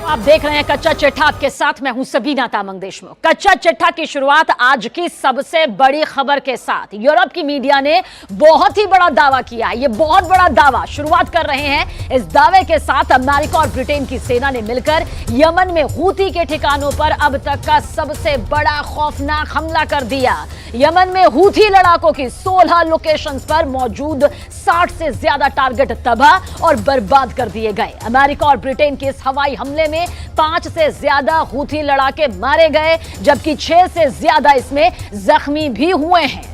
आप देख रहे हैं कच्चा चिट्ठा, आपके साथ मैं हूं सबीना तामंग देशमुख। कच्चा चिट्ठा की शुरुआत आज की सबसे बड़ी खबर के साथ। यूरोप की मीडिया ने बहुत ही बड़ा दावा किया है। ये बहुत बड़ा दावा शुरुआत कर रहे हैं। इस दावे के साथ अमेरिका और ब्रिटेन की सेना ने मिलकर यमन में हूती के ठिकानों पर अब तक का सबसे बड़ा खौफनाक हमला कर दिया। यमन में हूती लड़ाकों की 16 लोकेशंस पर मौजूद 60 से ज्यादा टारगेट तबाह और बर्बाद कर दिए गए। अमेरिका और ब्रिटेन के इस हवाई हमले में 5 से ज्यादा हूती लड़ाके मारे गए, जबकि 6 से ज्यादा इसमें जख्मी भी हुए हैं।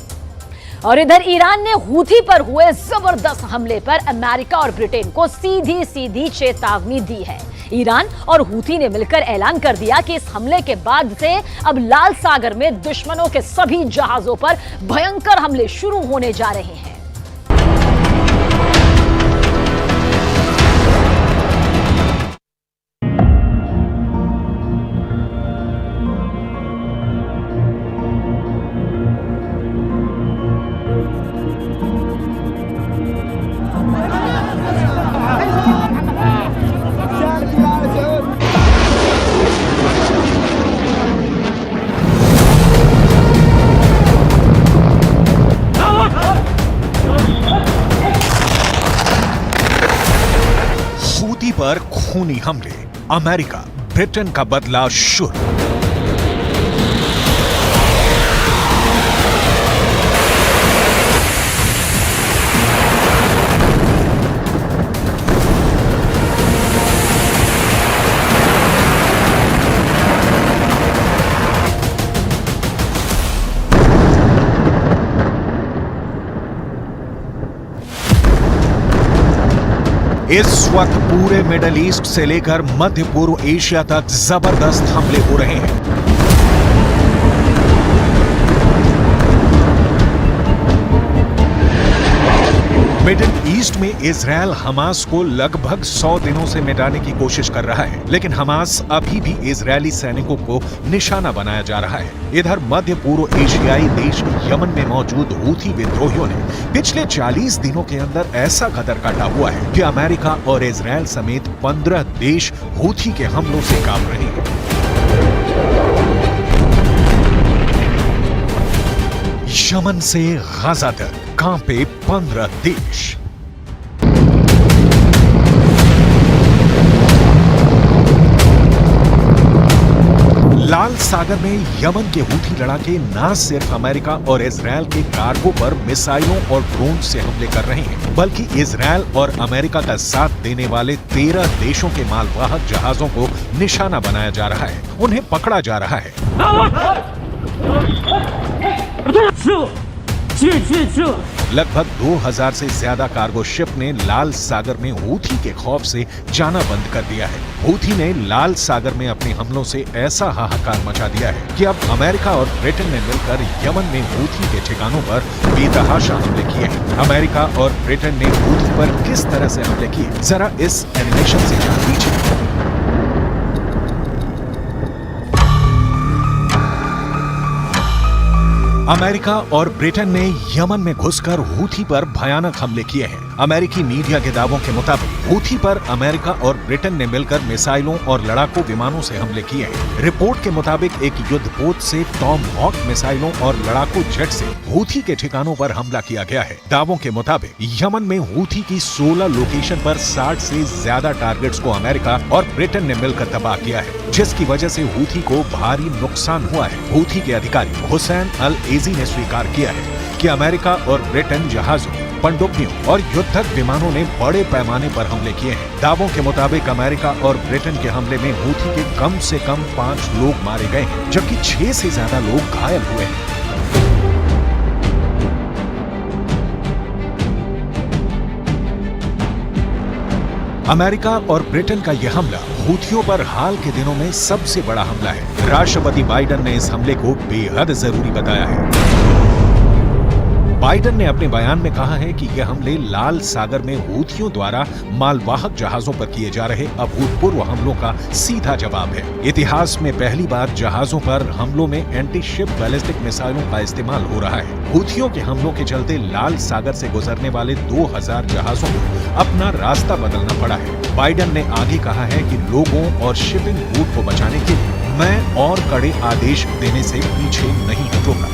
और इधर ईरान ने हूती पर हुए जबरदस्त हमले पर अमेरिका और ब्रिटेन को सीधी सीधी चेतावनी दी है। ईरान और हूती ने मिलकर ऐलान कर दिया कि इस हमले के बाद से अब लाल सागर में दुश्मनों के सभी जहाजों पर भयंकर हमले शुरू होने जा रहे हैं। हूती पर खूनी हमले, अमेरिका ब्रिटेन का बदला शुरू। इस वक्त पूरे मिडल ईस्ट से लेकर मध्य पूर्व एशिया तक जबरदस्त हमले हो रहे हैं। मिडिल ईस्ट में इजरायल हमास को लगभग 100 दिनों से मिटाने की कोशिश कर रहा है, लेकिन हमास अभी भी इजरायली सैनिकों को निशाना बनाया जा रहा है। इधर मध्य पूर्व एशियाई देश यमन में मौजूद हूथी विद्रोहियों ने पिछले 40 दिनों के अंदर ऐसा कदर काटा हुआ है कि अमेरिका और इजरायल समेत 15 देश हूथी के हमलों से कांप रहे हैं। यमन से गाजा तक कांपे 15 देश। लाल सागर में यमन के हूथी लड़ाके न सिर्फ अमेरिका और इजरायल के कार्गो पर मिसाइलों और ड्रोन से हमले कर रहे हैं, बल्कि इजरायल और अमेरिका का साथ देने वाले 13 देशों के मालवाहक जहाजों को निशाना बनाया जा रहा है, उन्हें पकड़ा जा रहा है। लगभग 2000 से ज्यादा कार्गो शिप ने लाल सागर में हूथी के खौफ से जाना बंद कर दिया है। हूथी ने लाल सागर में अपने हमलों से ऐसा हाहाकार मचा दिया है कि अब अमेरिका और ब्रिटेन ने मिलकर यमन में हूथी के ठिकानों पर बेतहाशा हमले किए हैं। अमेरिका और ब्रिटेन ने हूथी पर किस तरह से हमले किए, जरा इस एनिमेशन से जान लीजिए। अमेरिका और ब्रिटेन ने यमन में घुसकर हूथी पर भयानक हमले किए हैं। अमेरिकी मीडिया के दावों के मुताबिक हूथी पर अमेरिका और ब्रिटेन ने मिलकर मिसाइलों और लड़ाकू विमानों से हमले किए हैं। रिपोर्ट के मुताबिक एक युद्धपोत से टॉम हॉक मिसाइलों और लड़ाकू जेट से हूथी के ठिकानों पर हमला किया गया है। दावों के मुताबिक यमन में हूथी की 16 लोकेशन पर 60 से ज्यादा टारगेट्स को अमेरिका और ब्रिटेन ने मिलकर तबाह किया है, जिसकी वजह से हूथी को भारी नुकसान हुआ है। हूथी के अधिकारी हुसैन अल एजी ने स्वीकार किया है कि अमेरिका और ब्रिटेन जहाजों, पनडुब्बियों और युद्धक विमानों ने बड़े पैमाने पर हमले किए हैं। दावों के मुताबिक अमेरिका और ब्रिटेन के हमले में हूथी के कम से कम 5 लोग मारे गए हैं, जबकि 6 से ज्यादा लोग घायल हुए हैं। अमेरिका और ब्रिटेन का यह हमला हूथियों पर हाल के दिनों में सबसे बड़ा हमला है। राष्ट्रपति बाइडेन ने इस हमले को बेहद जरूरी बताया है। बाइडेन ने अपने बयान में कहा है कि यह हमले लाल सागर में हूथियों द्वारा मालवाहक जहाजों पर किए जा रहे अभूतपूर्व हमलों का सीधा जवाब है। इतिहास में पहली बार जहाजों पर हमलों में एंटी शिप बैलिस्टिक मिसाइलों का इस्तेमाल हो रहा है। हूथियों के हमलों के चलते लाल सागर से गुजरने वाले 2000 जहाजों को अपना रास्ता बदलना पड़ा है। बाइडेन ने आगे कहा है कि लोगों और शिपिंग रूट को बचाने के लिए मैं और कड़े आदेश देने से पीछे नहीं हटूंगा।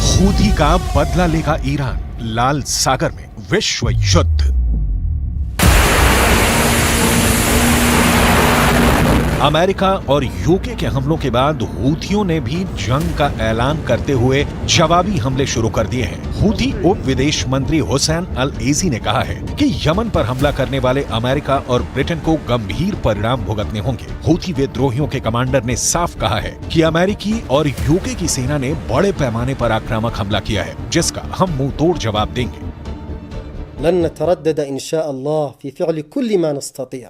हूथी का बदला लेगा ईरान, लाल सागर में विश्व युद्ध। अमेरिका और यूके के हमलों के बाद हूथियों ने भी जंग का ऐलान करते हुए जवाबी हमले शुरू कर दिए हैं। हूथी उप विदेश मंत्री हुसैन अल एजी ने कहा है कि यमन पर हमला करने वाले अमेरिका और ब्रिटेन को गंभीर परिणाम भुगतने होंगे। हूथी विद्रोहियों के कमांडर ने साफ कहा है कि अमेरिकी और यूके की सेना ने बड़े पैमाने पर आक्रामक हमला किया है, जिसका हम मुंह तोड़ जवाब देंगे। लन नतरद्दद इंशाअल्लाह फी फ़िअल कुल्ल मा नस्ततिअ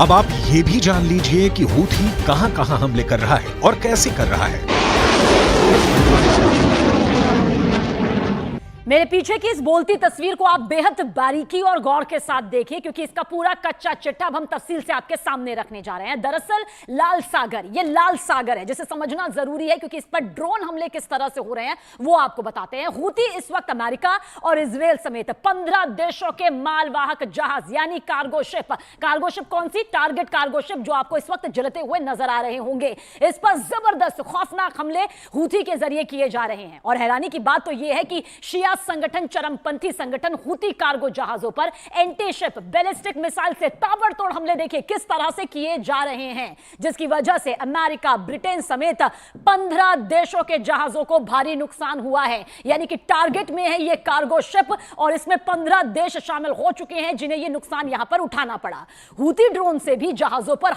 अब आप ये भी जान लीजिए कि हूथी कहां-कहां हमले कर रहा है और कैसे कर रहा है। मेरे पीछे की इस बोलती तस्वीर को आप बेहद बारीकी और गौर के साथ देखिए, क्योंकि इसका पूरा कच्चा चिट्ठा अब हम तफसील से आपके सामने रखने जा रहे हैं। दरअसल लाल सागर, ये लाल सागर है जिसे समझना जरूरी है, क्योंकि इस पर ड्रोन हमले किस तरह से हो रहे हैं वो आपको बताते हैं। हूथी इस वक्त अमेरिका और इजराइल समेत 15 देशों के मालवाहक जहाज यानी कार्गो शिप कौन सी? टारगेट कार्गो शिप, जो आपको इस वक्त जलते हुए नजर आ रहे होंगे, इस पर जबरदस्त खौफनाक हमले हूथी के जरिए किए जा रहे हैं। और हैरानी की बात तो यह है कि शिया संगठन, चरमपंथी संगठन हूथी कार्गो जहाजों पर एंटी शिप बैलिस्टिक मिसाइल से ताबड़तोड़ हमले देखिए किस तरह से किए जा रहे हैं, जिसकी वजह से अमेरिका, ब्रिटेन समेत 15 देशों के जहाजों को भारी नुकसान हुआ है। यानी कि टारगेट में है ये कार्गो शिप और इसमें 15 देश शामिल हो चुके हैं जिन्हें ये नुकसान यहां पर उठाना पड़ा। हूथी ड्रोन से भी जहाजों पर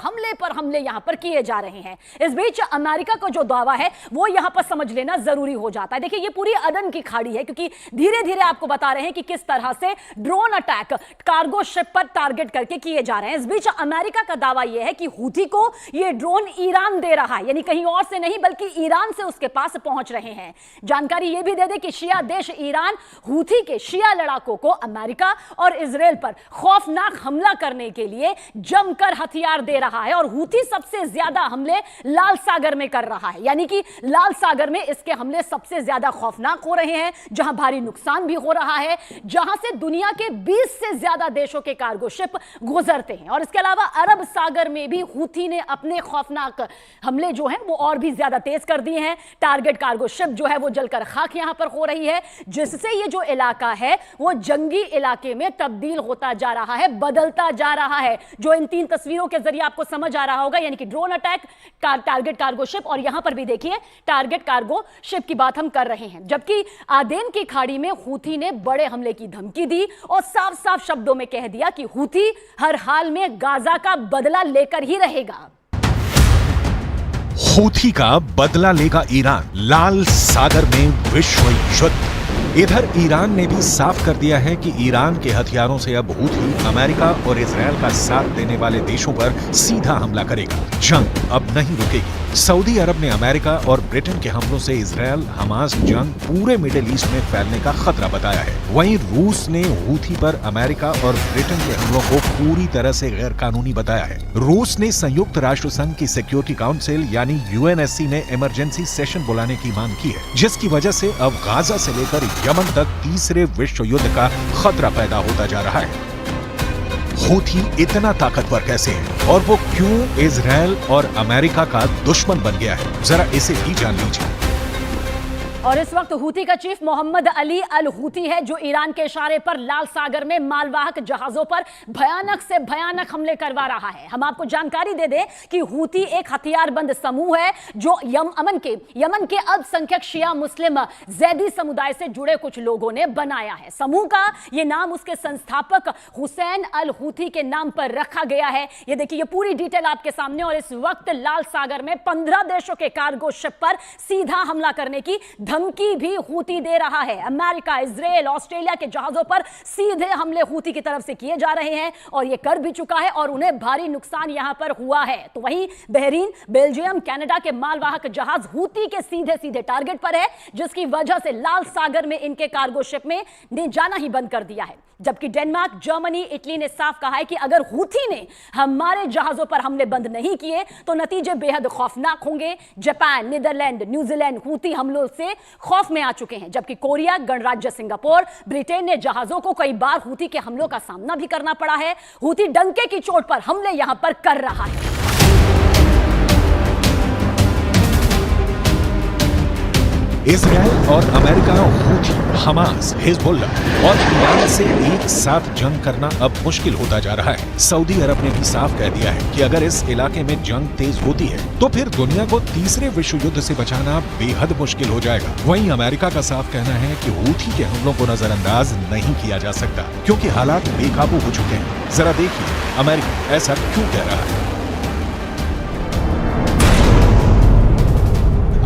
हमले यहां पर किए जा रहे हैं। इस बीच अमेरिका का जो दावा है वो यहां पर समझ लेना जरूरी हो जाता है। देखिए, ये पूरी अदन की खाड़ी है, क्योंकि धीरे धीरे आपको बता रहे हैं कि किस तरह से ड्रोन अटैक कार्गो शिप पर टारगेट करके किए जा रहे हैं। इस बीच अमेरिका का दावा यह है कि हूथी को यह ड्रोन ईरान दे रहा है, यानी कहीं और से नहीं बल्कि ईरान से उसके पास पहुंच रहे हैं। जानकारी यह भी दे दे कि शिया देश ईरान हूथी के शिया लड़ाकों को अमेरिका और इजराइल पर खौफनाक हमला करने के लिए जमकर हथियार दे रहा है, और हूथी सबसे ज्यादा हमले लाल सागर में कर रहा है। यानी कि लाल सागर में इसके हमले सबसे ज्यादा खौफनाक हो रहे हैं, जहां भारी नुकसान भी हो रहा है, जहां से दुनिया के 20 से ज्यादा देशों के कार्गो शिप गुजरते हैं। और इसके अलावा अरब सागर में भी हूथी ने अपने खौफनाक हमले जो हैं वो और भी ज्यादा तेज कर दिए हैं। टारगेट कार्गो शिप जो है वो जलकर खाक यहां पर हो रही है, जिससे ये जो इलाका है वो जंगी इलाके में तब्दील होता जा रहा है, बदलता जा रहा है, जो इन 3 तस्वीरों के जरिए आपको समझ आ रहा होगा। यानी कि drone attack, target cargo ship, और यहां पर भी देखिए टारगेट कार्गो शिप की बात हम कर रहे हैं। जबकि आदेन की खाड़ी में हूथी ने बड़े हमले की धमकी दी और साफ साफ शब्दों में कह दिया कि हूथी हर हाल में गाजा का बदला लेकर ही रहेगा। हूथी का बदला लेगा ईरान, लाल सागर में विश्व युद्ध। इधर ईरान ने भी साफ कर दिया है कि ईरान के हथियारों से अब हूथी अमेरिका और इजराइल का साथ देने वाले देशों पर सीधा हमला करेगा। जंग अब नहीं रुकेगी। सऊदी अरब ने अमेरिका और ब्रिटेन के हमलों से इजराइल हमास जंग पूरे मिडिल ईस्ट में फैलने का खतरा बताया है। वहीं रूस ने हूथी पर अमेरिका और ब्रिटेन के हमलों को पूरी तरह से गैर कानूनी बताया है। रूस ने संयुक्त राष्ट्र संघ की सिक्योरिटी काउंसिल यानी यूएनएससी में इमरजेंसी सेशन बुलाने की मांग की है, जिसकी वजह से अब गाजा से लेकर यमन तक तीसरे विश्व युद्ध का खतरा पैदा होता जा रहा है। हूथी इतना ताकतवर कैसे है और वो क्यों इजराइल और अमेरिका का दुश्मन बन गया है, जरा इसे भी जान लीजिए। और इस वक्त हूती का chief Mohammad Ali al Houthi है जो ईरान के इशारे पर लाल सागर में मालवाहक जहाजों पर भयानक से भयानक हमले करवा रहा है। हम आपको जानकारी दे दें कि हूती एक हथियारबंद समूह है जो यमन के अल्पसंख्यक शिया मुस्लिम जैदी समुदाय से जुड़े कुछ लोगों ने बनाया है। समूह का यह नाम उसके संस्थापक हुसैन अल हूती के नाम पर रखा गया है। ये देखिए, ये पूरी डिटेल आपके सामने। और इस वक्त लाल सागर में 15 देशों के कार्गो शिप पर सीधा हमला करने की धमकी भी हूती दे रहा है। अमेरिका, इजराइल, ऑस्ट्रेलिया के जहाजों पर सीधे हमले हूती की तरफ से किए जा रहे हैं और यह कर भी चुका है और उन्हें भारी नुकसान यहां पर हुआ है। तो वहीं बहरीन, बेल्जियम, कनाडा के मालवाहक जहाज हूती के सीधे सीधे टारगेट पर है, जिसकी वजह से लाल सागर में इनके कार्गो शिप में ने जाना ही बंद कर दिया है। जबकि डेनमार्क, जर्मनी, इटली ने साफ कहा है कि अगर हूती ने हमारे जहाजों पर हमले बंद नहीं किए तो नतीजे बेहद खौफनाक होंगे। जापान, नीदरलैंड, न्यूजीलैंड हूती हमलों से खौफ में आ चुके हैं, जबकि कोरिया, गणराज्य सिंगापुर, ब्रिटेन ने जहाजों को कई बार हूती के हमलों का सामना भी करना पड़ा है। हूती डंके की चोट पर हमले यहां पर कर रहा है। इजराइल और अमेरिका हूथी, हमास, हिजबुल्ला और ईरान से एक साथ जंग करना अब मुश्किल होता जा रहा है। सऊदी अरब ने भी साफ कह दिया है कि अगर इस इलाके में जंग तेज होती है तो फिर दुनिया को तीसरे विश्व युद्ध से बचाना बेहद मुश्किल हो जाएगा। वहीं अमेरिका का साफ कहना है कि हूथी के हमलों को नजरअंदाज नहीं किया जा सकता क्योंकि हालात बेकाबू हो चुके हैं। जरा देखिए अमेरिका ऐसा क्यों कह रहा है।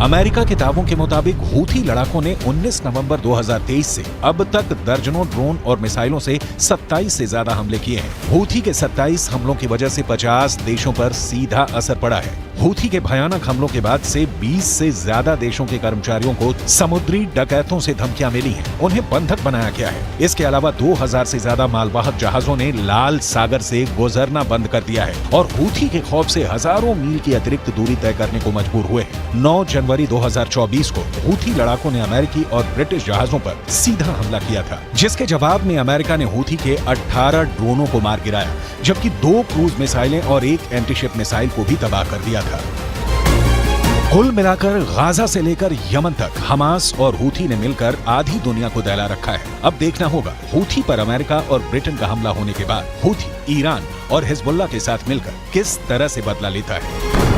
अमेरिका के दावों के मुताबिक हूथी लड़ाकों ने 19 नवंबर 2023 से अब तक दर्जनों ड्रोन और मिसाइलों से 27 से ज्यादा हमले किए हैं। हूथी के 27 हमलों की वजह से 50 देशों पर सीधा असर पड़ा है। हूथी के भयानक हमलों के बाद से 20 से ज्यादा देशों के कर्मचारियों को समुद्री डकैतों से धमकियां मिली हैं। उन्हें बंधक बनाया गया है। इसके अलावा 2000 से ज्यादा मालवाहक जहाजों ने लाल सागर से गुजरना बंद कर दिया है और हूथी के खौफ से हजारों मील की अतिरिक्त दूरी तय करने को मजबूर हुए हैं। 9 जनवरी 2024 को हूथी लड़ाकों ने अमेरिकी और ब्रिटिश जहाजों पर सीधा हमला किया था, जिसके जवाब में अमेरिका ने हूथी के 18 ड्रोनों को मार गिराया, जबकि 2 क्रूज मिसाइलें और 1 एंटीशिप मिसाइल को भी तबाह कर दिया था। कुल मिलाकर गाजा से लेकर यमन तक हमास और हूथी ने मिलकर आधी दुनिया को दहला रखा है। अब देखना होगा हूथी पर अमेरिका और ब्रिटेन का हमला होने के बाद हूथी ईरान और हिजबुल्ला के साथ मिलकर किस तरह से बदला लेता है।